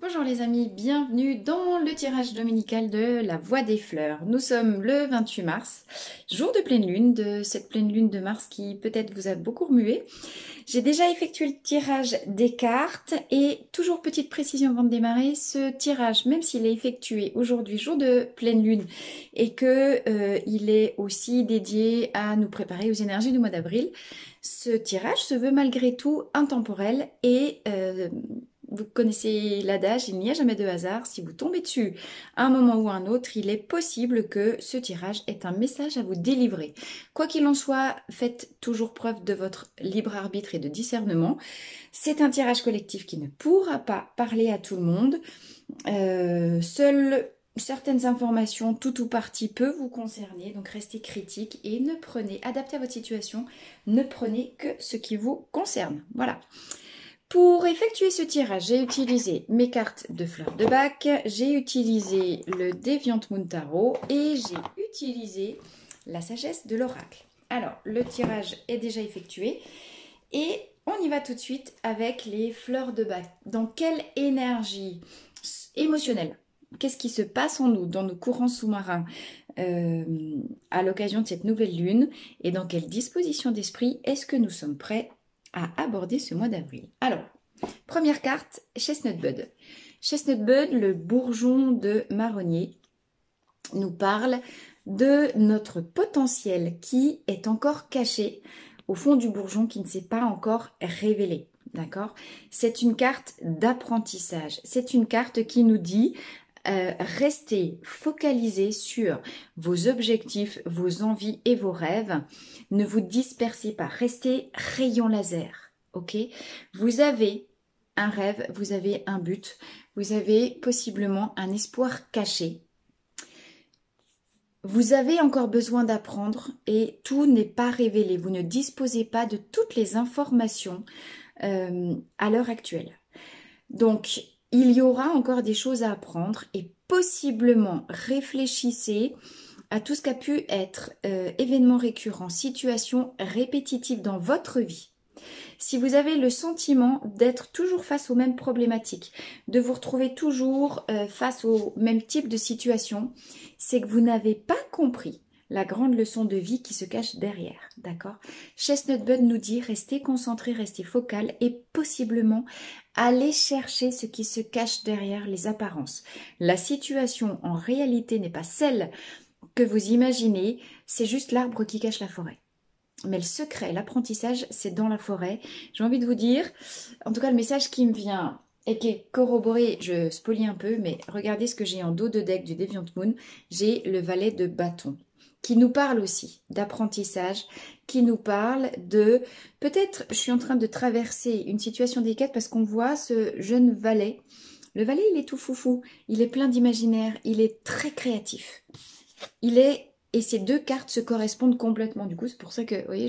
Bonjour les amis, bienvenue dans le tirage dominical de la Voie des Fleurs. Nous sommes le 28 mars, jour de pleine lune, de cette pleine lune de mars qui peut-être vous a beaucoup remué. J'ai déjà effectué le tirage des cartes et toujours petite précision avant de démarrer, ce tirage, même s'il est effectué aujourd'hui, jour de pleine lune, et que il est aussi dédié à nous préparer aux énergies du mois d'avril, ce tirage se veut malgré tout intemporel et vous connaissez l'adage, il n'y a jamais de hasard. Si vous tombez dessus à un moment ou à un autre, il est possible que ce tirage ait un message à vous délivrer. Quoi qu'il en soit, faites toujours preuve de votre libre arbitre et de discernement. C'est un tirage collectif qui ne pourra pas parler à tout le monde. Seules certaines informations, tout ou partie, peut vous concerner. Donc restez critique et ne prenez, adaptez à votre situation, ne prenez que ce qui vous concerne. Voilà. Pour effectuer ce tirage, j'ai utilisé mes cartes de fleurs de bac, j'ai utilisé le Deviant Moon Tarot et j'ai utilisé la sagesse de l'oracle. Alors, le tirage est déjà effectué et on y va tout de suite avec les fleurs de bac. Dans quelle énergie émotionnelle? Qu'est-ce qui se passe en nous, dans nos courants sous-marins à l'occasion de cette nouvelle lune? Et dans quelle disposition d'esprit est-ce que nous sommes prêts à aborder ce mois d'avril? Alors, première carte, Chestnut Bud. Chestnut Bud, le bourgeon de marronnier, nous parle de notre potentiel qui est encore caché au fond du bourgeon, qui ne s'est pas encore révélé. D'accord? C'est une carte d'apprentissage. C'est une carte qui nous dit restez focalisés sur vos objectifs, vos envies et vos rêves. Ne vous dispersez pas. Restez rayon laser. Ok? Vous avez un rêve, vous avez un but, vous avez possiblement un espoir caché. Vous avez encore besoin d'apprendre et tout n'est pas révélé. Vous ne disposez pas de toutes les informations à l'heure actuelle. Donc, il y aura encore des choses à apprendre et possiblement réfléchissez à tout ce qu'a pu être événements récurrents, situations répétitives dans votre vie. Si vous avez le sentiment d'être toujours face aux mêmes problématiques, de vous retrouver toujours face au même type de situation, c'est que vous n'avez pas compris la grande leçon de vie qui se cache derrière, d'accord? Chestnut Bud nous dit restez concentré, restez focal et possiblement aller chercher ce qui se cache derrière les apparences. La situation en réalité n'est pas celle que vous imaginez, c'est juste l'arbre qui cache la forêt. Mais le secret, l'apprentissage, c'est dans la forêt. J'ai envie de vous dire, en tout cas le message qui me vient et qui est corroboré, je spoilie un peu, mais regardez ce que j'ai en dos de deck du Deviant Moon. J'ai le valet de bâton qui nous parle aussi d'apprentissage, qui nous parle de... Peut-être je suis en train de traverser une situation délicate parce qu'on voit ce jeune valet. Le valet, il est tout foufou, il est plein d'imaginaire, il est très créatif. Il est... Et ces deux cartes se correspondent complètement. Du coup, c'est pour ça que, vous voyez,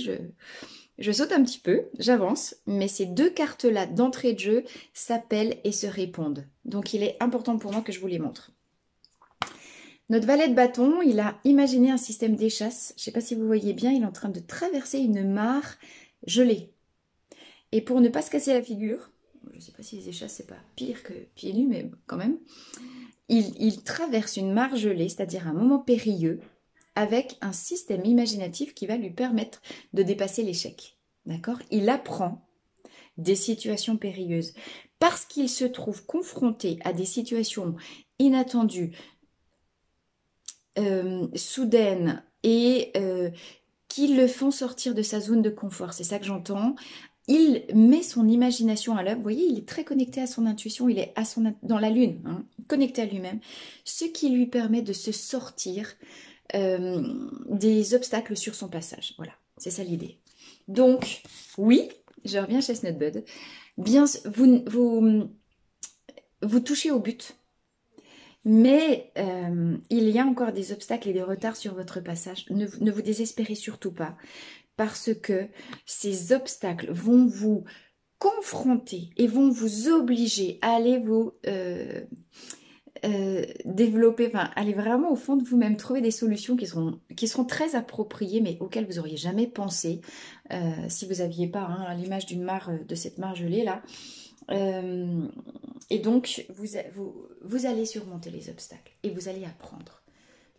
je saute un petit peu, j'avance. Mais ces deux cartes-là, d'entrée de jeu, s'appellent et se répondent. Donc, il est important pour moi que je vous les montre. Notre valet de bâton, il a imaginé un système d'échasse. Je ne sais pas si vous voyez bien, il est en train de traverser une mare gelée. Et pour ne pas se casser la figure, je ne sais pas si les échasses, c'est pas pire que pieds nus, mais quand même, il traverse une mare gelée, c'est-à-dire un moment périlleux, avec un système imaginatif qui va lui permettre de dépasser l'échec. D'accord? Il apprend des situations périlleuses parce qu'il se trouve confronté à des situations inattendues, soudaines et qui le font sortir de sa zone de confort. C'est ça que j'entends. Il met son imagination à l'œuvre. Vous voyez, il est très connecté à son intuition. Il est dans la lune, hein, connecté à lui-même. Ce qui lui permet de se sortir des obstacles sur son passage. Voilà, c'est ça l'idée. Donc, oui, je reviens à Chestnut Bud. Bien, vous touchez au but, mais il y a encore des obstacles et des retards sur votre passage. Ne vous désespérez surtout pas, parce que ces obstacles vont vous confronter et vont vous obliger à aller vous... développer, enfin, aller vraiment au fond de vous-même, trouver des solutions qui seront très appropriées, mais auxquelles vous n'auriez jamais pensé si vous n'aviez pas l'image d'une mare, de cette mare gelée là. Et donc, vous allez surmonter les obstacles et vous allez apprendre.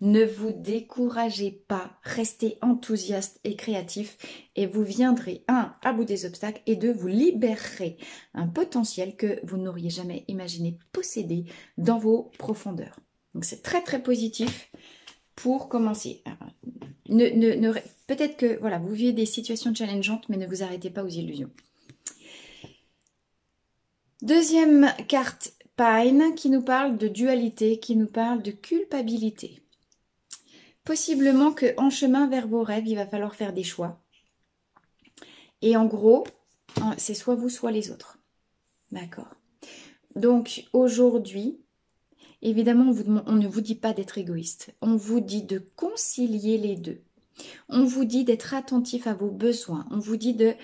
Ne vous découragez pas, restez enthousiaste et créatif et vous viendrez, un, à bout des obstacles et deux, vous libérerez un potentiel que vous n'auriez jamais imaginé posséder dans vos profondeurs. Donc c'est très très positif pour commencer. Peut-être que voilà, vous vivez des situations challengeantes, mais ne vous arrêtez pas aux illusions. Deuxième carte, Pine, qui nous parle de dualité, qui nous parle de culpabilité. Possiblement qu'en chemin vers vos rêves, il va falloir faire des choix. Et en gros, c'est soit vous, soit les autres. D'accord. Donc aujourd'hui, évidemment, on ne vous dit pas d'être égoïste. On vous dit de concilier les deux. On vous dit d'être attentif à vos besoins. On vous dit de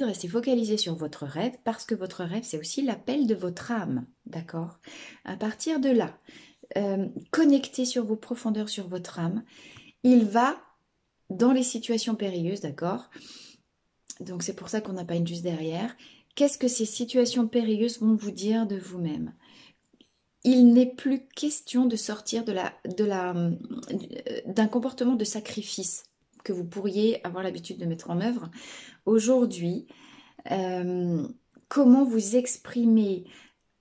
rester focalisé sur votre rêve parce que votre rêve, c'est aussi l'appel de votre âme. D'accord. À partir de là, connecté sur vos profondeurs, sur votre âme, il va dans les situations périlleuses, d'accord? Donc c'est pour ça qu'on n'a pas une juste derrière. Qu'est-ce que ces situations périlleuses vont vous dire de vous-même? Il n'est plus question de sortir d'un comportement de sacrifice que vous pourriez avoir l'habitude de mettre en œuvre. Aujourd'hui, comment vous exprimer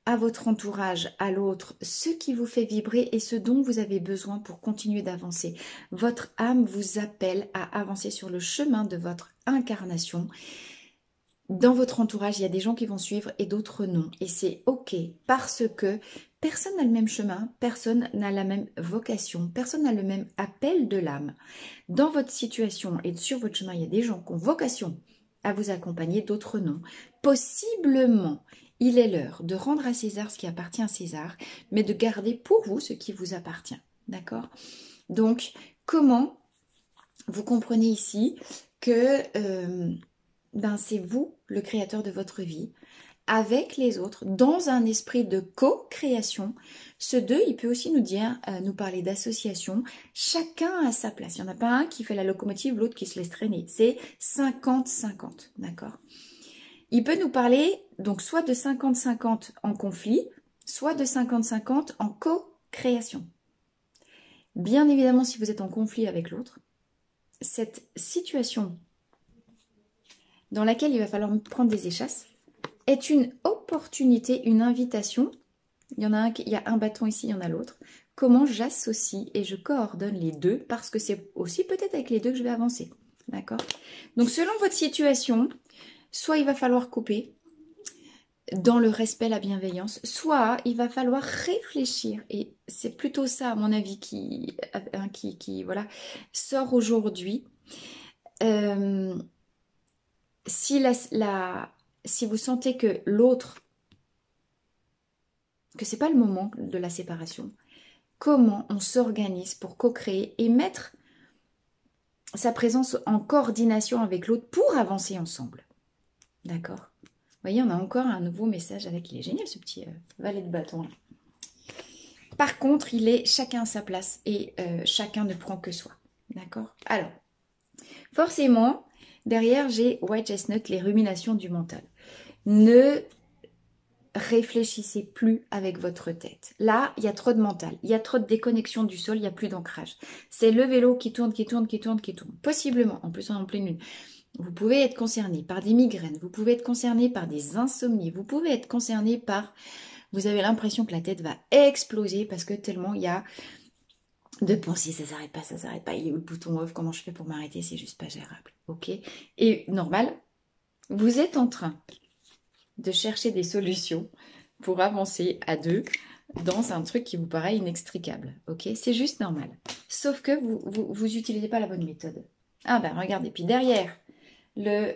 à votre entourage, à l'autre, ce qui vous fait vibrer et ce dont vous avez besoin pour continuer d'avancer. Votre âme vous appelle à avancer sur le chemin de votre incarnation. Dans votre entourage, il y a des gens qui vont suivre et d'autres non. Et c'est OK parce que personne n'a le même chemin, personne n'a la même vocation, personne n'a le même appel de l'âme. Dans votre situation et sur votre chemin, il y a des gens qui ont vocation à vous accompagner, d'autres non. Possiblement, il est l'heure de rendre à César ce qui appartient à César, mais de garder pour vous ce qui vous appartient. D'accord? Donc, comment vous comprenez ici que c'est vous le créateur de votre vie, avec les autres, dans un esprit de co-création. Ce deux, il peut aussi nous parler d'association. Chacun a sa place. Il n'y en a pas un qui fait la locomotive, l'autre qui se laisse traîner. C'est 50-50, d'accord? Il peut nous parler donc soit de 50-50 en conflit, soit de 50-50 en co-création. Bien évidemment, si vous êtes en conflit avec l'autre, cette situation dans laquelle il va falloir prendre des échasses est une opportunité, une invitation. Il y a un bâton ici, il y en a l'autre. Comment j'associe et je coordonne les deux parce que c'est aussi peut-être avec les deux que je vais avancer. D'accord? Donc selon votre situation, soit il va falloir couper dans le respect, la bienveillance, soit il va falloir réfléchir. Et c'est plutôt ça, à mon avis, qui voilà, sort aujourd'hui. Si vous sentez que l'autre, que c'est pas le moment de la séparation, comment on s'organise pour co-créer et mettre sa présence en coordination avec l'autre pour avancer ensemble. D'accord? Vous voyez, on a encore un nouveau message avec. Il est génial ce petit valet de bâton là. Par contre, il est chacun à sa place et chacun ne prend que soi. D'accord? Alors, forcément, derrière, j'ai White Chestnut, les ruminations du mental. Ne réfléchissez plus avec votre tête. Là, il y a trop de mental, il y a trop de déconnexion du sol, il n'y a plus d'ancrage. C'est le vélo qui tourne, qui tourne, qui tourne, qui tourne. Possiblement, en plus on est en pleine lune. Vous pouvez être concerné par des migraines, vous pouvez être concerné par des insomnies, vous pouvez être concerné par... Vous avez l'impression que la tête va exploser parce que tellement il y a de pensées, ça s'arrête pas, il est où le bouton off, comment je fais pour m'arrêter, c'est juste pas gérable. Ok? Et normal, vous êtes en train de chercher des solutions pour avancer à deux dans un truc qui vous paraît inextricable. Ok? C'est juste normal. Sauf que vous n'utilisez pas la bonne méthode. Ah ben regardez, puis derrière le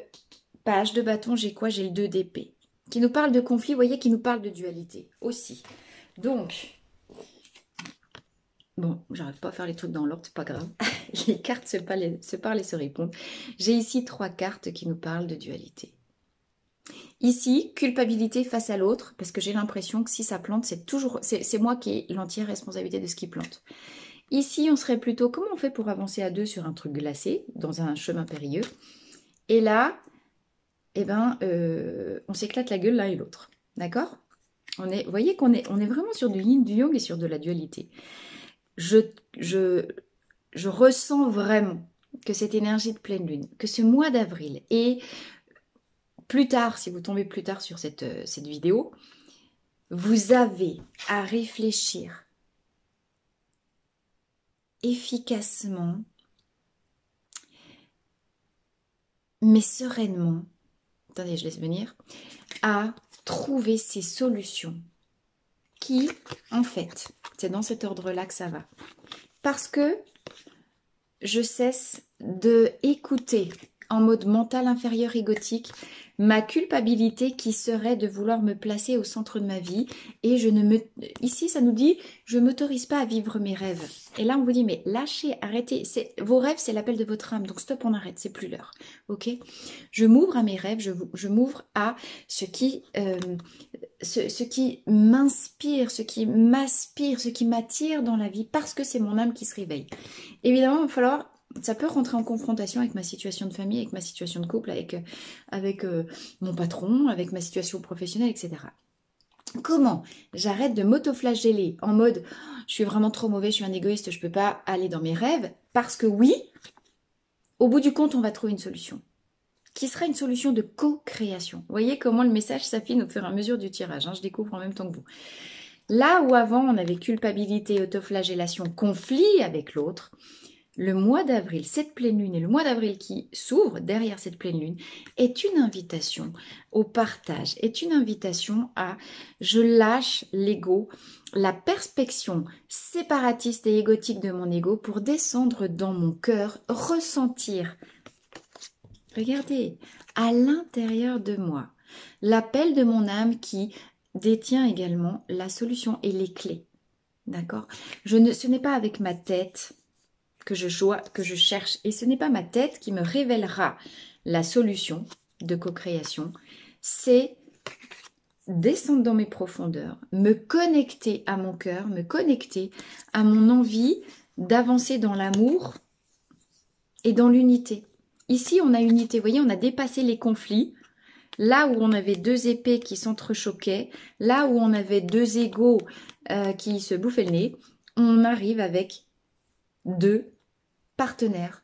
page de bâton, j'ai quoi? J'ai le 2 d'épée qui nous parle de conflit, vous voyez, qui nous parle de dualité aussi. Donc, bon, j'arrive pas à faire les trucs dans l'ordre, c'est pas grave. Les cartes se parlent et se répondent. J'ai ici 3 cartes qui nous parlent de dualité. Ici, culpabilité face à l'autre, parce que j'ai l'impression que si ça plante, c'est moi qui ai l'entière responsabilité de ce qui plante. Ici, on serait plutôt, comment on fait pour avancer à deux sur un truc glacé, dans un chemin périlleux? Et là, eh ben, on s'éclate la gueule l'un et l'autre. D'accord? Vous voyez on est vraiment sur du yin, du yang et sur de la dualité. Je ressens vraiment que cette énergie de pleine lune, que ce mois d'avril et plus tard, si vous tombez plus tard sur cette vidéo, vous avez à réfléchir efficacement, mais sereinement, attendez, je laisse venir, à trouver ces solutions qui, en fait, c'est dans cet ordre-là que ça va. Parce que je cesse de écouter en mode mental inférieur égotique ma culpabilité qui serait de vouloir me placer au centre de ma vie et ici ça nous dit je m'autorise pas à vivre mes rêves et là on vous dit mais lâchez, arrêtez, vos rêves c'est l'appel de votre âme donc stop, on arrête, c'est plus l'heure, ok, je m'ouvre à mes rêves, je m'ouvre à ce qui m'inspire, ce qui m'aspire, ce qui m'attire dans la vie parce que c'est mon âme qui se réveille. Évidemment il va falloir, ça peut rentrer en confrontation avec ma situation de famille, avec ma situation de couple, avec mon patron, avec ma situation professionnelle, etc. Comment j'arrête de m'autoflageller en mode je suis vraiment trop mauvais, je suis un égoïste, je ne peux pas aller dans mes rêves parce que oui, au bout du compte, on va trouver une solution qui sera une solution de co-création. Vous voyez comment le message s'affine au fur et à mesure du tirage, hein, je découvre en même temps que vous. Là où avant on avait culpabilité, autoflagellation, conflit avec l'autre, le mois d'avril, cette pleine lune et le mois d'avril qui s'ouvre derrière cette pleine lune est une invitation au partage, est une invitation à je lâche l'ego, la perspection séparatiste et égotique de mon ego pour descendre dans mon cœur, ressentir, regardez, à l'intérieur de moi, l'appel de mon âme qui détient également la solution et les clés. D'accord ? Ce n'est pas avec ma tête que je cherche. Et ce n'est pas ma tête qui me révélera la solution de co-création. C'est descendre dans mes profondeurs, me connecter à mon cœur, me connecter à mon envie d'avancer dans l'amour et dans l'unité. Ici, on a unité. Vous voyez, on a dépassé les conflits. Là où on avait deux épées qui s'entrechoquaient, là où on avait deux égos qui se bouffaient le nez, on arrive avec deux partenaires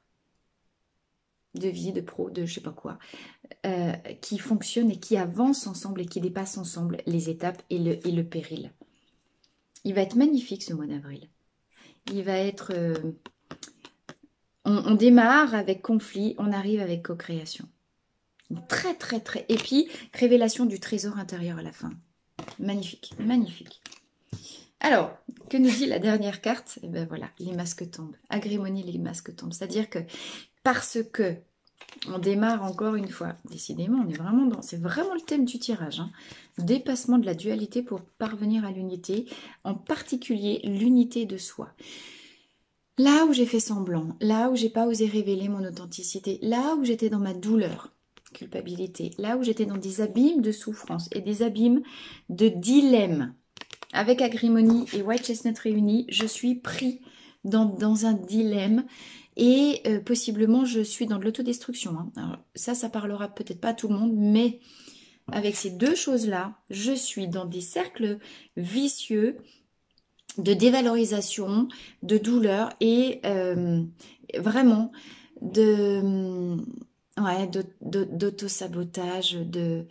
de vie, de pro, de je sais pas quoi, qui fonctionnent et qui avancent ensemble et qui dépassent ensemble les étapes et le péril. Il va être magnifique ce mois d'avril. Il va être... on démarre avec conflit, on arrive avec co-création. Très, très, très... Et puis, révélation du trésor intérieur à la fin. Magnifique, magnifique. Alors, que nous dit la dernière carte? Eh bien voilà, les masques tombent. Agrémonie, les masques tombent. C'est-à-dire que parce que on démarre encore une fois, décidément, on est vraiment dans... C'est vraiment le thème du tirage. Hein. Dépassement de la dualité pour parvenir à l'unité, en particulier l'unité de soi. Là où j'ai fait semblant, là où j'ai pas osé révéler mon authenticité, là où j'étais dans ma douleur, culpabilité, là où j'étais dans des abîmes de souffrance et des abîmes de dilemme. Avec Agrémonie et White Chestnut réunis, je suis pris dans un dilemme et possiblement je suis dans de l'autodestruction. Hein. Alors, ça parlera peut-être pas à tout le monde, mais avec ces deux choses-là, je suis dans des cercles vicieux de dévalorisation, de douleur et vraiment d'auto-sabotage, de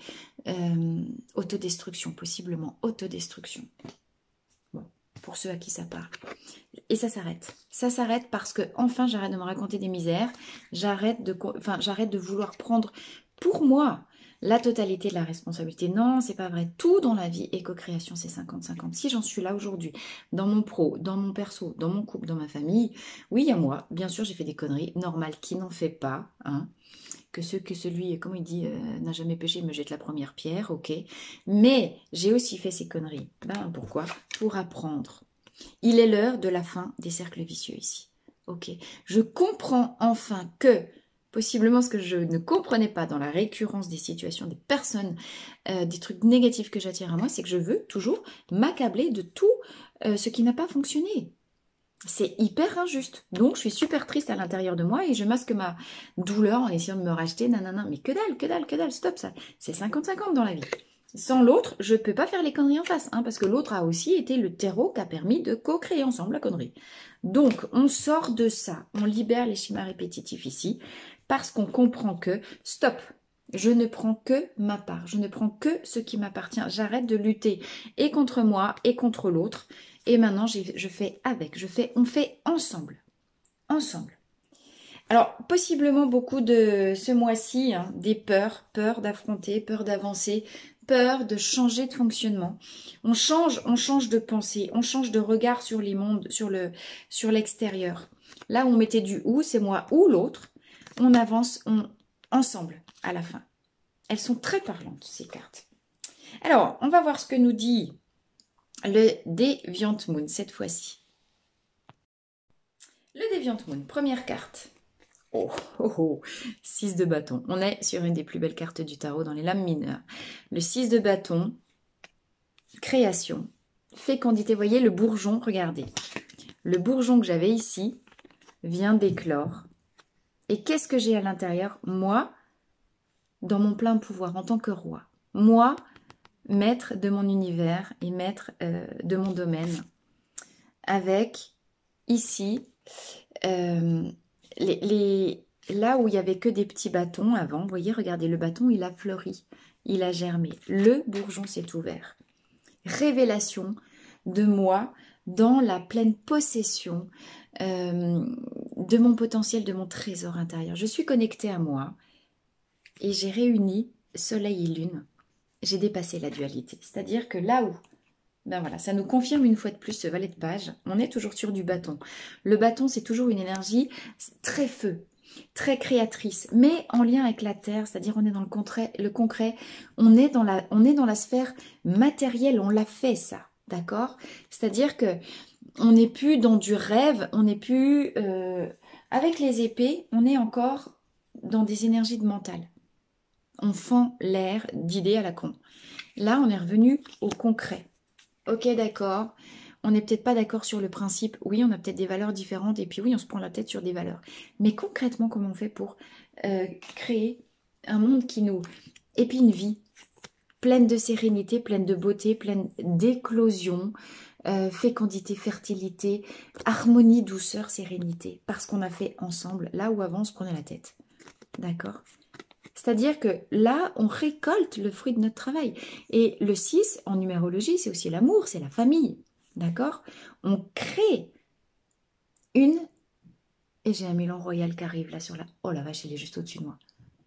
autodestruction, possiblement autodestruction. Bon, pour ceux à qui ça parle. Et ça s'arrête. Ça s'arrête parce que enfin j'arrête de me raconter des misères, j'arrête de vouloir prendre pour moi la totalité de la responsabilité. Non, c'est pas vrai. Tout dans la vie est co-création, c'est 50-50. Si j'en suis là aujourd'hui, dans mon pro, dans mon perso, dans mon couple, dans ma famille, oui, il y a moi. Bien sûr, j'ai fait des conneries. Normal, qui n'en fait pas, hein. Que celui, comment il dit, n'a jamais péché, me jette la première pierre, ok. Mais j'ai aussi fait ces conneries. Ben, pourquoi? Pour apprendre. Il est l'heure de la fin des cercles vicieux ici. Ok. Je comprends enfin que, possiblement ce que je ne comprenais pas dans la récurrence des situations, des personnes, des trucs négatifs que j'attire à moi, c'est que je veux toujours m'accabler de tout ce qui n'a pas fonctionné. C'est hyper injuste. Donc, je suis super triste à l'intérieur de moi et je masque ma douleur en essayant de me racheter. Nanana. Mais que dalle, stop ça. C'est 50-50 dans la vie. Sans l'autre, je ne peux pas faire les conneries en face, hein, parce que l'autre a aussi été le terreau qui a permis de co-créer ensemble la connerie. Donc, on sort de ça, on libère les schémas répétitifs ici, parce qu'on comprend que, stop, je ne prends que ma part, je ne prends que ce qui m'appartient, j'arrête de lutter et contre moi et contre l'autre, et maintenant je fais avec, on fait ensemble, ensemble. Alors, possiblement beaucoup de ce mois-ci, hein, des peurs, peur d'affronter, peur d'avancer, peur de changer de fonctionnement. On change de pensée, on change de regard sur les mondes, sur l'extérieur. Là où on mettait du ou, c'est moi ou l'autre, on avance ensemble à la fin. Elles sont très parlantes, ces cartes. Alors, on va voir ce que nous dit le Deviant Moon cette fois-ci. Le Deviant Moon, première carte. Oh, oh, oh, 6 de bâton. On est sur une des plus belles cartes du tarot dans les lames mineures. Le 6 de bâton, création, fécondité. Vous voyez le bourgeon, regardez. Le bourgeon que j'avais ici vient d'éclore. Et qu'est-ce que j'ai à l'intérieur? Moi, dans mon plein pouvoir en tant que roi. Moi, maître de mon univers et maître de mon domaine. Avec, ici, là où il n'y avait que des petits bâtons avant, vous voyez, regardez, le bâton, il a fleuri, il a germé. Le bourgeon s'est ouvert. Révélation de moi dans la pleine possession de mon potentiel, de mon trésor intérieur. Je suis connectée à moi et j'ai réuni soleil et lune. J'ai dépassé la dualité. C'est-à-dire que là où ben voilà, ça nous confirme une fois de plus ce valet de page. On est toujours sur du bâton. Le bâton, c'est toujours une énergie très feu, très créatrice, mais en lien avec la terre, c'est-à-dire on est dans le concret, on est dans la sphère matérielle, on l'a fait ça, d'accord? C'est-à-dire que on n'est plus dans du rêve, on n'est plus avec les épées, on est encore dans des énergies de mental. On fend l'air d'idées à la con. Là, on est revenu au concret. Ok, d'accord. On n'est peut-être pas d'accord sur le principe. Oui, on a peut-être des valeurs différentes. Et puis oui, on se prend la tête sur des valeurs. Mais concrètement, comment on fait pour créer un monde qui nous... Et puis une vie pleine de sérénité, pleine de beauté, pleine d'éclosion, fécondité, fertilité, harmonie, douceur, sérénité. Parce qu'on a fait ensemble, là où avant on se prenait la tête. D'accord ? C'est-à-dire que là, on récolte le fruit de notre travail. Et le 6, en numérologie, c'est aussi l'amour, c'est la famille. D'accord? On crée une... Et j'ai un Milan Royal qui arrive là sur la... Oh la vache, il est juste au-dessus de moi.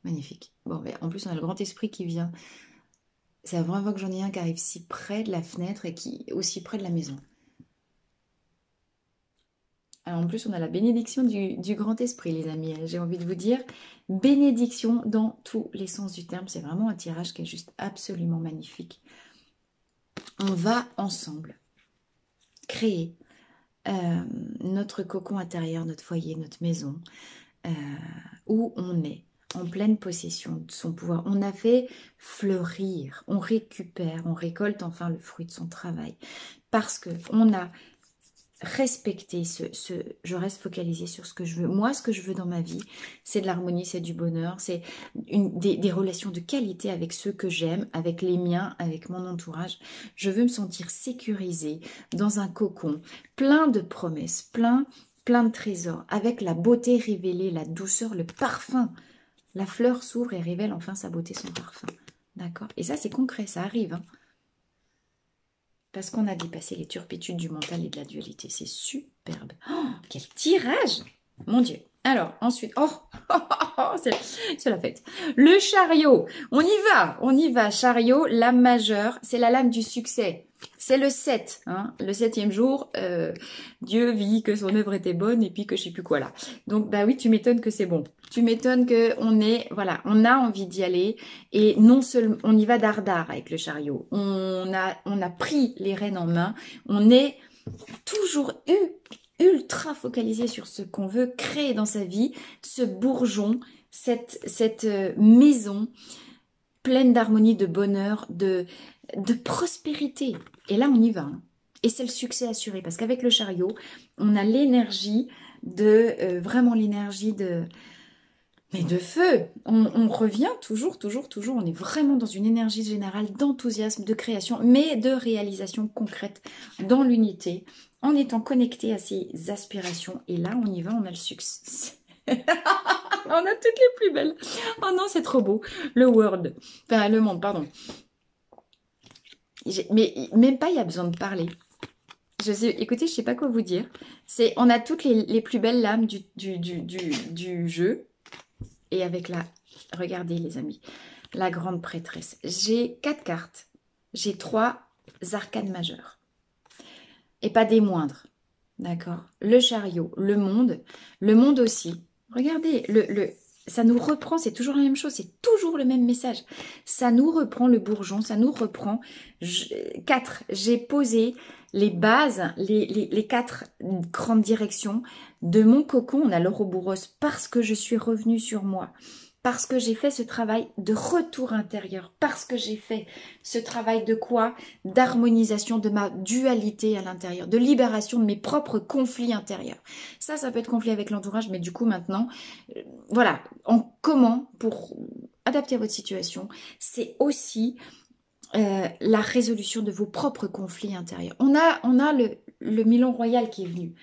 Magnifique. Bon, mais en plus, on a le grand esprit qui vient. C'est la première fois que j'en ai un qui arrive si près de la fenêtre et qui est aussi près de la maison. Alors en plus, on a la bénédiction du grand esprit, les amis. J'ai envie de vous dire, bénédiction dans tous les sens du terme. C'est vraiment un tirage qui est juste absolument magnifique. On va ensemble créer notre cocon intérieur, notre foyer, notre maison, où on est en pleine possession de son pouvoir. On a fait fleurir, on récupère, on récolte enfin le fruit de son travail. Parce qu'on a respecter je reste focalisée sur ce que je veux. Moi, ce que je veux dans ma vie, c'est de l'harmonie, c'est du bonheur, c'est des relations de qualité avec ceux que j'aime, avec les miens, avec mon entourage. Je veux me sentir sécurisée dans un cocon, plein de promesses, plein de trésors, avec la beauté révélée, la douceur, le parfum. La fleur s'ouvre et révèle enfin sa beauté, son parfum. D'accord? Et ça, c'est concret, ça arrive, hein. Parce qu'on a dépassé les turpitudes du mental et de la dualité. C'est superbe. Oh, quel tirage! Mon Dieu. Alors, ensuite... Oh, c'est la fête. Le chariot. On y va. Chariot, lame majeure. C'est la lame du succès. C'est le 7. Hein, le 7e jour. Dieu vit que son œuvre était bonne et puis que je sais plus quoi là. Donc, bah oui, tu m'étonnes que c'est bon. Tu m'étonnes qu'on est... Voilà, on a envie d'y aller. Et non seulement... On y va dardard avec le chariot. On a pris les rênes en main. On est toujours ultra focalisé sur ce qu'on veut créer dans sa vie, ce bourgeon, cette maison pleine d'harmonie, de bonheur, de prospérité. Et là, on y va. Hein. Et c'est le succès assuré, parce qu'avec le chariot, on a l'énergie de... vraiment l'énergie de Mais de feu, on revient toujours, toujours, toujours. On est vraiment dans une énergie générale d'enthousiasme, de création, mais de réalisation concrète dans l'unité, en étant connecté à ses aspirations. Et là, on y va, on a le succès. On a toutes les plus belles. Oh non, c'est trop beau. Le world, enfin le monde, pardon. Mais même pas, il y a besoin de parler. Écoutez, je sais pas quoi vous dire. On a toutes les plus belles lames du jeu. Et avec regardez les amis, la grande prêtresse. J'ai 4 cartes. J'ai 3 arcanes majeures. Et pas des moindres. D'accord? Le chariot, le monde aussi. Regardez, ça nous reprend, c'est toujours la même chose, c'est toujours le même message. Ça nous reprend le bourgeon, ça nous reprend. 4, j'ai posé les bases, les 4 grandes directions de mon cocon. On a l'Ouroboros parce que je suis revenue sur moi. Parce que j'ai fait ce travail de retour intérieur. Parce que j'ai fait ce travail de quoi? D'harmonisation de ma dualité à l'intérieur. De libération de mes propres conflits intérieurs. Ça peut être conflit avec l'entourage. Mais du coup, maintenant, voilà. Comment, pour adapter à votre situation, c'est aussi la résolution de vos propres conflits intérieurs. On a le Milan royal qui est venu.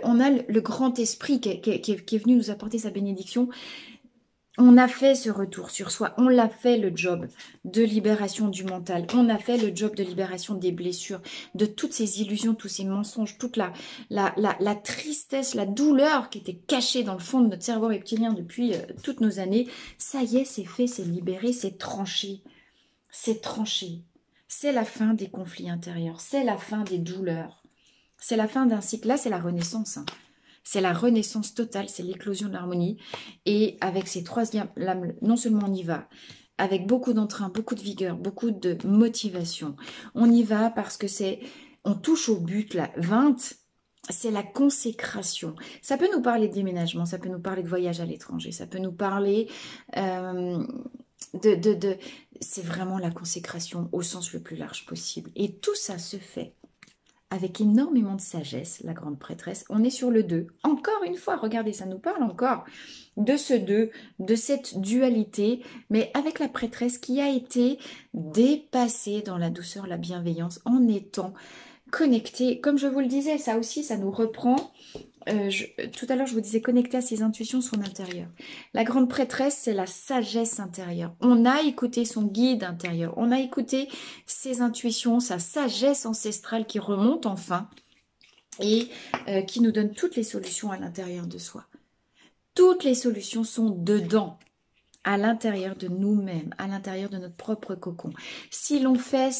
On a le grand esprit qui est venu nous apporter sa bénédiction. On a fait ce retour sur soi, on l'a fait le job de libération du mental, on a fait le job de libération des blessures, de toutes ces illusions, tous ces mensonges, toute la tristesse, la douleur qui était cachée dans le fond de notre cerveau reptilien depuis toutes nos années. Ça y est, c'est fait, c'est libéré, c'est tranché. C'est tranché. C'est la fin des conflits intérieurs, c'est la fin des douleurs. C'est la fin d'un cycle. Là, c'est la renaissance. C'est la renaissance totale, c'est l'éclosion de l'harmonie. Et avec ces 3 lames, non seulement on y va, avec beaucoup d'entrain, beaucoup de vigueur, beaucoup de motivation. On y va parce que on touche au but, là. 20, c'est la consécration. Ça peut nous parler de déménagement, ça peut nous parler de voyage à l'étranger, ça peut nous parler c'est vraiment la consécration au sens le plus large possible. Et tout ça se fait avec énormément de sagesse, la grande prêtresse. On est sur le 2. Encore une fois, regardez, ça nous parle encore de ce 2, de cette dualité, mais avec la prêtresse qui a été dépassée dans la douceur, la bienveillance, en étant connectée. Comme je vous le disais, ça aussi, ça nous reprend. Tout à l'heure, je vous disais connecter à ses intuitions, son intérieur. La grande prêtresse, c'est la sagesse intérieure. On a écouté son guide intérieur. On a écouté ses intuitions, sa sagesse ancestrale qui remonte enfin et qui nous donne toutes les solutions à l'intérieur de soi. Toutes les solutions sont dedans, à l'intérieur de nous-mêmes, à l'intérieur de notre propre cocon. Si l'on fait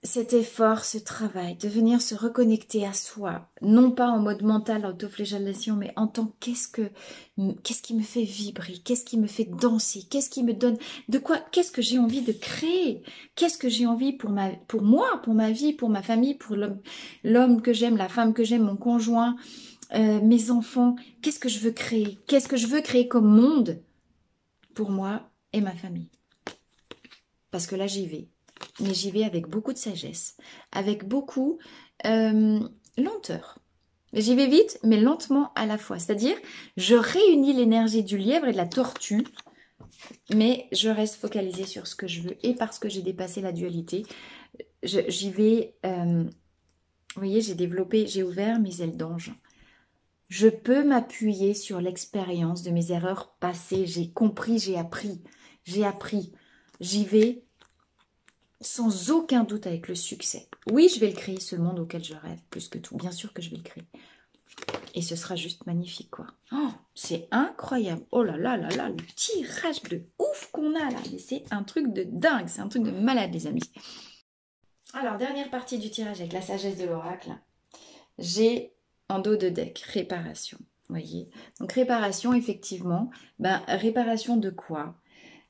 cet effort, ce travail, de venir se reconnecter à soi, non pas en mode mental, autoflagellation, mais en tant qu'est-ce qui me fait vibrer, qu'est-ce qui me fait danser, qu'est-ce qui me donne, qu'est-ce que j'ai envie de créer, qu'est-ce que j'ai envie pour moi, pour ma vie, pour ma famille, pour l'homme que j'aime, la femme que j'aime, mon conjoint, mes enfants, qu'est-ce que je veux créer comme monde pour moi et ma famille. Parce que là, j'y vais. Mais j'y vais avec beaucoup de sagesse, avec beaucoup lenteur. J'y vais vite, mais lentement à la fois. C'est-à-dire, je réunis l'énergie du lièvre et de la tortue, mais je reste focalisée sur ce que je veux. Et parce que j'ai dépassé la dualité, j'y vais... vous voyez, j'ai ouvert mes ailes d'ange. Je peux m'appuyer sur l'expérience de mes erreurs passées. J'ai compris, j'ai appris. J'y vais sans aucun doute avec le succès. Oui, je vais le créer, ce monde auquel je rêve, plus que tout. Bien sûr que je vais le créer. Et ce sera juste magnifique, quoi. Oh, c'est incroyable. Oh là là là là, le tirage de ouf qu'on a là. Mais c'est un truc de dingue, c'est un truc de malade, les amis. Alors, dernière partie du tirage avec la sagesse de l'oracle. J'ai en dos de deck, réparation. Vous voyez? Donc, réparation, effectivement. Réparation de quoi?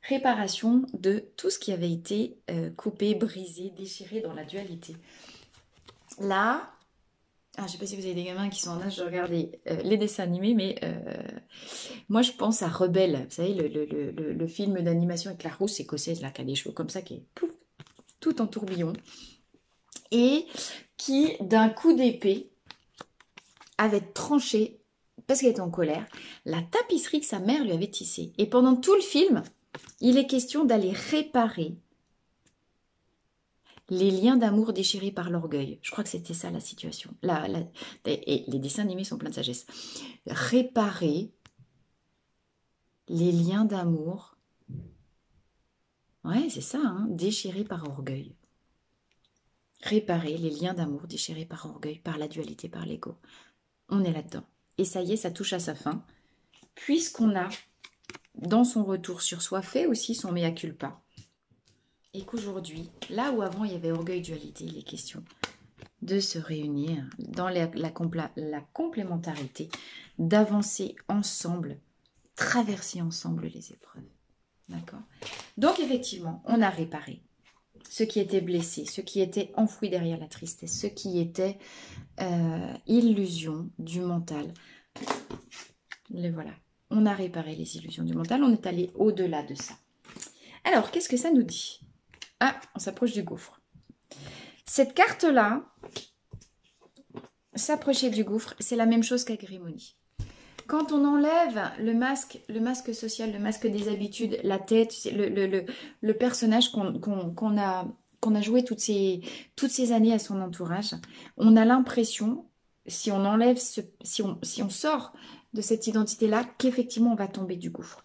Réparation de tout ce qui avait été coupé, brisé, déchiré dans la dualité. Là, je ne sais pas si vous avez des gamins qui sont en âge de regarder les dessins animés, mais moi je pense à Rebelle, vous savez, le film d'animation avec la rousse écossaise, là, qui a des cheveux comme ça, qui est pouf, tout en tourbillon, et qui, d'un coup d'épée, avait tranché parce qu'elle était en colère, la tapisserie que sa mère lui avait tissée. Et pendant tout le film, il est question d'aller réparer les liens d'amour déchirés par l'orgueil. Je crois que c'était ça la situation. Et les dessins animés sont pleins de sagesse. Réparer les liens d'amour. Ouais, c'est ça, hein, déchirés par orgueil. Réparer les liens d'amour déchirés par orgueil, par la dualité, par l'ego. On est là-dedans. Et ça y est, ça touche à sa fin. Puisqu'on a, dans son retour sur soi, fait aussi son mea culpa. Et qu'aujourd'hui, là où avant il y avait orgueil, dualité, il est question de se réunir dans la complémentarité, d'avancer ensemble, traverser ensemble les épreuves. D'accord? Donc effectivement, on a réparé ce qui était blessé, ce qui était enfoui derrière la tristesse, ce qui était illusion du mental. Les voilà. On a réparé les illusions du mental, on est allé au-delà de ça. Alors, qu'est-ce que ça nous dit? Ah, on s'approche du gouffre. Cette carte-là, s'approcher du gouffre, c'est la même chose qu'Agrimony. Quand on enlève le masque social, le masque des habitudes, la tête, le personnage qu'on a joué toutes ces années à son entourage, on a l'impression, si on enlève, si on sort de cette identité-là, qu'effectivement on va tomber du gouffre.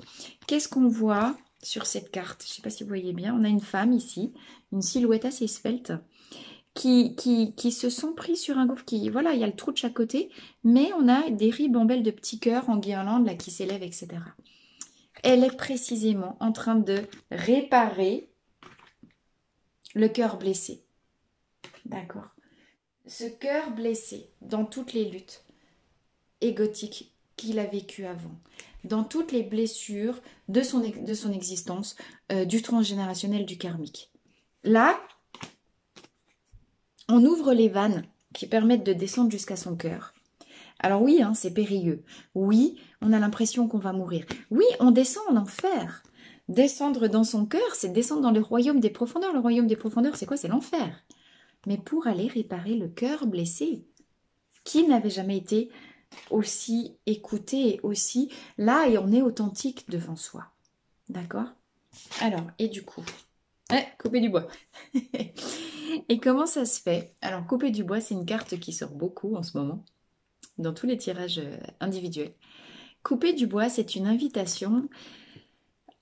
Qu'est-ce qu'on voit sur cette carte? Je ne sais pas si vous voyez bien, on a une femme ici, une silhouette assez svelte, qui se sont pris sur un gouffre, voilà, il y a le trou de chaque côté, mais on a des ribambelles de petits cœurs en guirlande là qui s'élèvent, etc. Elle est précisément en train de réparer le cœur blessé. D'accord? Ce cœur blessé dans toutes les luttes égotiques qu'il a vécues avant, dans toutes les blessures de son existence, du transgénérationnel, du karmique. Là, on ouvre les vannes qui permettent de descendre jusqu'à son cœur. Alors oui, hein, c'est périlleux. Oui, on a l'impression qu'on va mourir. Oui, on descend en enfer. Descendre dans son cœur, c'est descendre dans le royaume des profondeurs. Le royaume des profondeurs, c'est quoi? C'est l'enfer. Mais pour aller réparer le cœur blessé, qui n'avait jamais été aussi écouté, aussi là, et on est authentique devant soi. D'accord? Alors, et du coup, couper du bois. Et comment ça se fait? Alors, couper du bois, c'est une carte qui sort beaucoup en ce moment, dans tous les tirages individuels. Couper du bois, c'est une invitation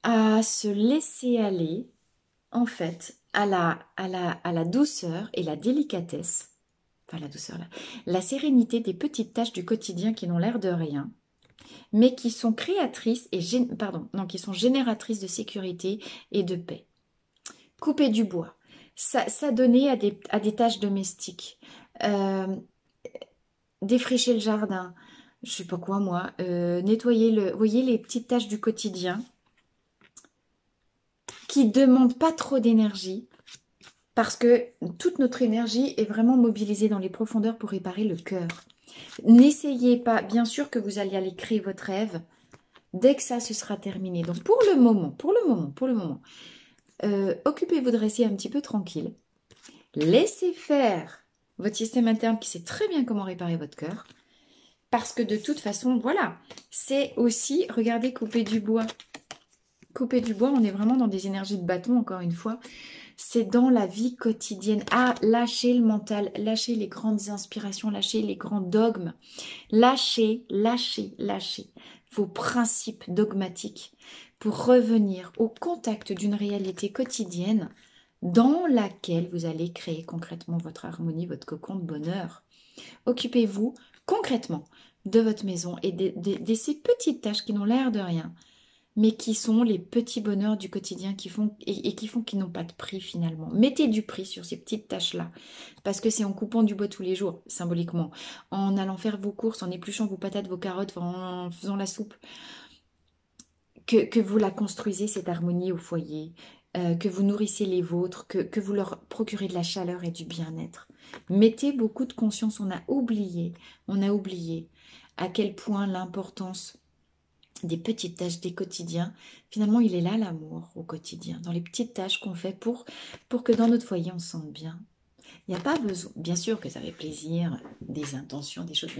à se laisser aller, en fait, à la douceur et la délicatesse, enfin la douceur là, la sérénité des petites tâches du quotidien qui n'ont l'air de rien, mais qui sont créatrices et qui sont génératrices de sécurité et de paix. Couper du bois, ça donnait à des tâches domestiques, défricher le jardin, je sais pas quoi moi, nettoyer vous voyez les petites tâches du quotidien qui demandent pas trop d'énergie parce que toute notre énergie est vraiment mobilisée dans les profondeurs pour réparer le cœur. N'essayez pas, bien sûr que vous allez aller créer votre rêve dès que ça se sera terminé. Donc pour le moment, occupez-vous de rester un petit peu tranquille. Laissez faire votre système interne qui sait très bien comment réparer votre cœur. Parce que de toute façon, voilà, c'est aussi, regardez, couper du bois. Couper du bois, on est vraiment dans des énergies de bâton, encore une fois. C'est dans la vie quotidienne. Ah, lâchez le mental, lâchez les grandes inspirations, lâchez les grands dogmes. Lâchez vos principes dogmatiques pour revenir au contact d'une réalité quotidienne dans laquelle vous allez créer concrètement votre harmonie, votre cocon de bonheur. Occupez-vous concrètement de votre maison et de ces petites tâches qui n'ont l'air de rien, mais qui sont les petits bonheurs du quotidien qui font qu'ils n'ont pas de prix finalement. Mettez du prix sur ces petites tâches-là, parce que c'est en coupant du bois tous les jours, symboliquement, en allant faire vos courses, en épluchant vos patates, vos carottes, en faisant la soupe, que vous la construisez, cette harmonie au foyer, que vous nourrissez les vôtres, que vous leur procurez de la chaleur et du bien-être. Mettez beaucoup de conscience, on a oublié à quel point l'importance des petites tâches des quotidiens, finalement il est là l'amour au quotidien, dans les petites tâches qu'on fait pour que dans notre foyer on se sente bien. Il n'y a pas besoin, bien sûr que ça fait plaisir, des intentions, des choses,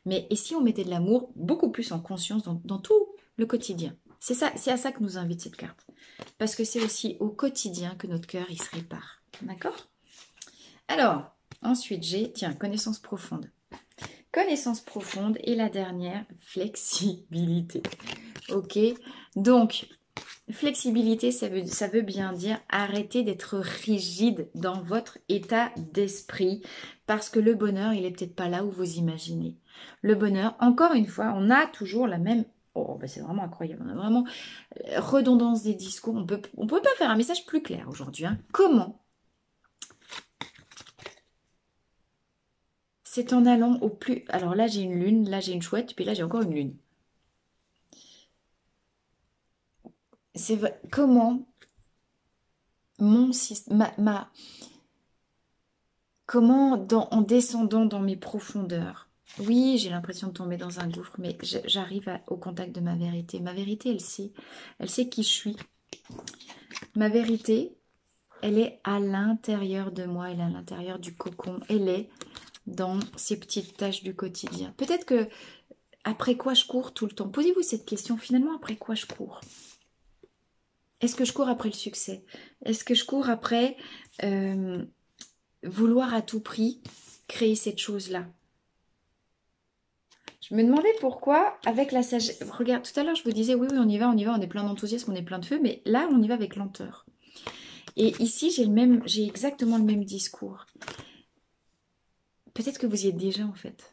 mais et si on mettait de l'amour beaucoup plus en conscience dans tout le quotidien? C'est ça, c'est à ça que nous invite cette carte. Parce que c'est aussi au quotidien que notre cœur, il se répare. D'accord? Alors, ensuite, j'ai, tiens, connaissance profonde. Connaissance profonde et la dernière, flexibilité. Ok? Donc, flexibilité, ça veut bien dire arrêter d'être rigide dans votre état d'esprit parce que le bonheur, il est peut-être pas là où vous imaginez. Le bonheur, encore une fois, on a toujours la même... Oh, ben c'est vraiment incroyable. On a vraiment redondance des discours. On peut pas faire un message plus clair aujourd'hui. Hein. Comment? C'est en allant au plus... Alors là, j'ai une lune, là, j'ai une chouette, puis là, j'ai encore une lune. C'est comment mon système, comment en descendant dans mes profondeurs. Oui, j'ai l'impression de tomber dans un gouffre, mais j'arrive au contact de ma vérité. Ma vérité, elle sait qui je suis. Ma vérité, elle est à l'intérieur de moi, elle est à l'intérieur du cocon, elle est dans ces petites tâches du quotidien. Peut-être que après quoi je cours tout le temps. Posez-vous cette question, finalement, après quoi je cours? Est-ce que je cours après le succès? Est-ce que je cours après vouloir à tout prix créer cette chose-là? Je me demandais pourquoi, avec la sagesse... Regarde, tout à l'heure, je vous disais, oui, on y va, on est plein d'enthousiasme, on est plein de feu, mais là, on y va avec lenteur. Et ici, j'ai exactement le même discours. Peut-être que vous y êtes déjà, en fait.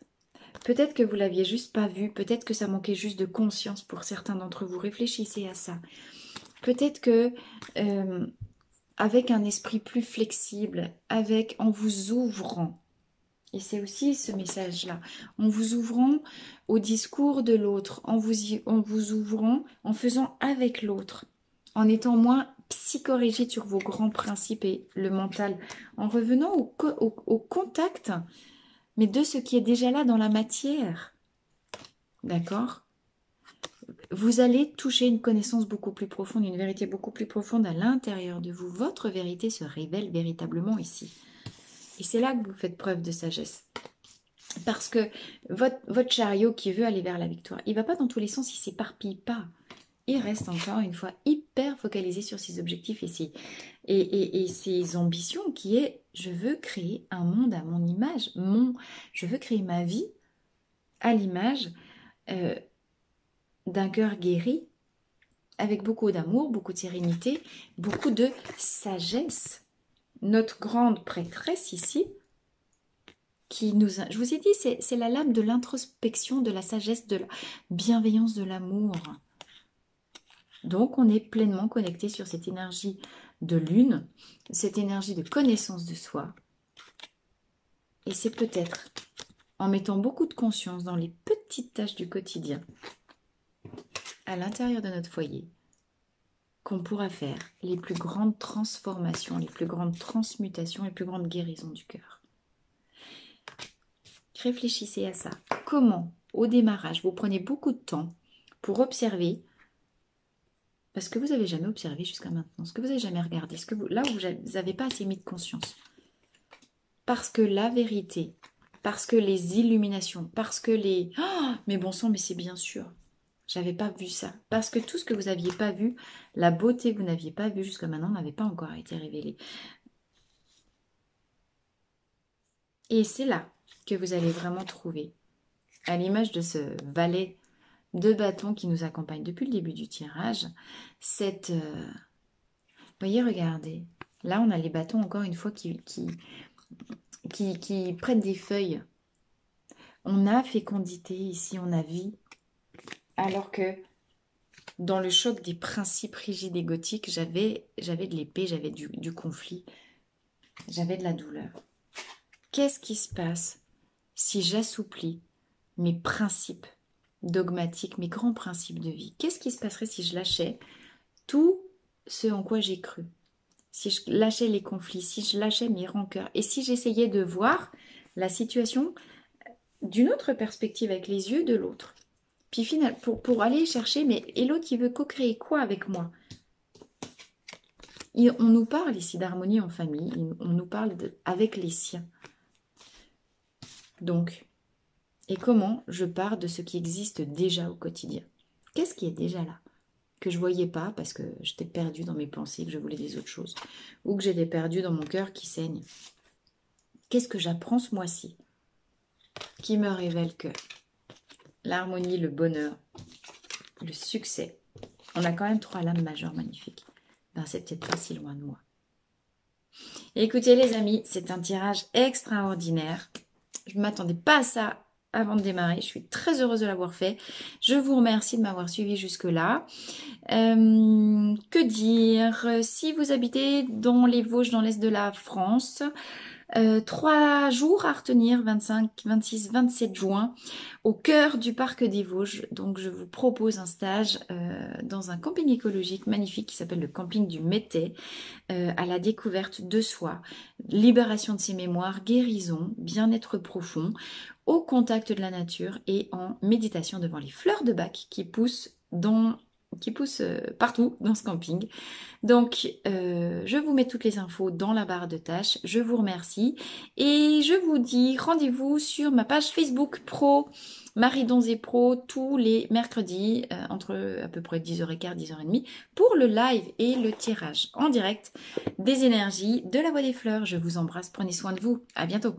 Peut-être que vous l'aviez juste pas vu, peut-être que ça manquait juste de conscience pour certains d'entre vous. Réfléchissez à ça. Peut-être que avec un esprit plus flexible, en vous ouvrant, et c'est aussi ce message-là, en vous ouvrant au discours de l'autre, en vous ouvrant, en faisant avec l'autre, en étant moins psychorigide sur vos grands principes et le mental, en revenant au contact, mais de ce qui est déjà là dans la matière. D'accord? Vous allez toucher une connaissance beaucoup plus profonde, une vérité beaucoup plus profonde à l'intérieur de vous. Votre vérité se révèle véritablement ici. Et c'est là que vous faites preuve de sagesse. Parce que votre chariot qui veut aller vers la victoire, il ne va pas dans tous les sens, il ne s'éparpille pas. Il reste encore une fois hyper focalisé sur ses objectifs et ses ambitions qui est je veux créer un monde à mon image. Je veux créer ma vie à l'image d'un cœur guéri avec beaucoup d'amour, beaucoup de sérénité, beaucoup de sagesse. Notre grande prêtresse ici, je vous ai dit, c'est la lame de l'introspection, de la sagesse, de la bienveillance, de l'amour. Donc, on est pleinement connecté sur cette énergie de lune, cette énergie de connaissance de soi. Et c'est peut-être en mettant beaucoup de conscience dans les petites tâches du quotidien, à l'intérieur de notre foyer, qu'on pourra faire les plus grandes transformations, les plus grandes transmutations, les plus grandes guérisons du cœur. Réfléchissez à ça. Comment, au démarrage, vous prenez beaucoup de temps pour observer, parce que vous n'avez jamais observé jusqu'à maintenant, ce que vous n'avez jamais regardé, là où vous n'avez pas assez mis de conscience. Parce que la vérité, parce que les illuminations, parce que les... Oh, mais bon sang, mais c'est bien sûr. J'avais pas vu ça. Parce que tout ce que vous n'aviez pas vu, la beauté que vous n'aviez pas vue jusqu'à maintenant n'avait pas encore été révélée. Et c'est là que vous allez vraiment trouver, à l'image de ce valet de bâton qui nous accompagne depuis le début du tirage, cette... voyez, regardez. Là, on a les bâtons, encore une fois, qui prennent des feuilles. On a fécondité ici, on a vie. Alors que dans le choc des principes rigides et gothiques, j'avais de l'épée, j'avais du conflit, j'avais de la douleur. Qu'est-ce qui se passe si j'assouplis mes principes dogmatiques, mes grands principes de vie? Qu'est-ce qui se passerait si je lâchais tout ce en quoi j'ai cru? Si je lâchais les conflits, si je lâchais mes rancœurs, et si j'essayais de voir la situation d'une autre perspective, avec les yeux de l'autre. Puis finalement, pour aller chercher, mais et l'autre, il veut co-créer quoi avec moi? On nous parle ici d'harmonie en famille, on nous parle avec les siens. Donc, et comment je pars de ce qui existe déjà au quotidien? Qu'est-ce qui est déjà là? Que je ne voyais pas parce que j'étais perdue dans mes pensées, que je voulais des autres choses. Ou que j'étais perdue dans mon cœur qui saigne. Qu'est-ce que j'apprends ce mois-ci qui me révèle que l'harmonie, le bonheur, le succès, on a quand même 3 lames majeures magnifiques. Ben, c'est peut-être pas si loin de moi. Écoutez les amis, c'est un tirage extraordinaire. Je ne m'attendais pas à ça avant de démarrer. Je suis très heureuse de l'avoir fait. Je vous remercie de m'avoir suivi jusque-là. Que dire? Si vous habitez dans les Vosges, dans l'est de la France, 3 jours à retenir, 25, 26, 27 juin, au cœur du parc des Vosges. Donc je vous propose un stage dans un camping écologique magnifique qui s'appelle le camping du Métais, à la découverte de soi, libération de ses mémoires, guérison, bien-être profond, au contact de la nature et en méditation devant les fleurs de bac qui poussent partout dans ce camping. Donc, je vous mets toutes les infos dans la barre de tâches. Je vous remercie et je vous dis rendez-vous sur ma page Facebook Pro, Marie Donzé Pro, tous les mercredis entre à peu près 10h15, 10h30 pour le live et le tirage en direct des énergies de la Voix des Fleurs. Je vous embrasse, prenez soin de vous. À bientôt.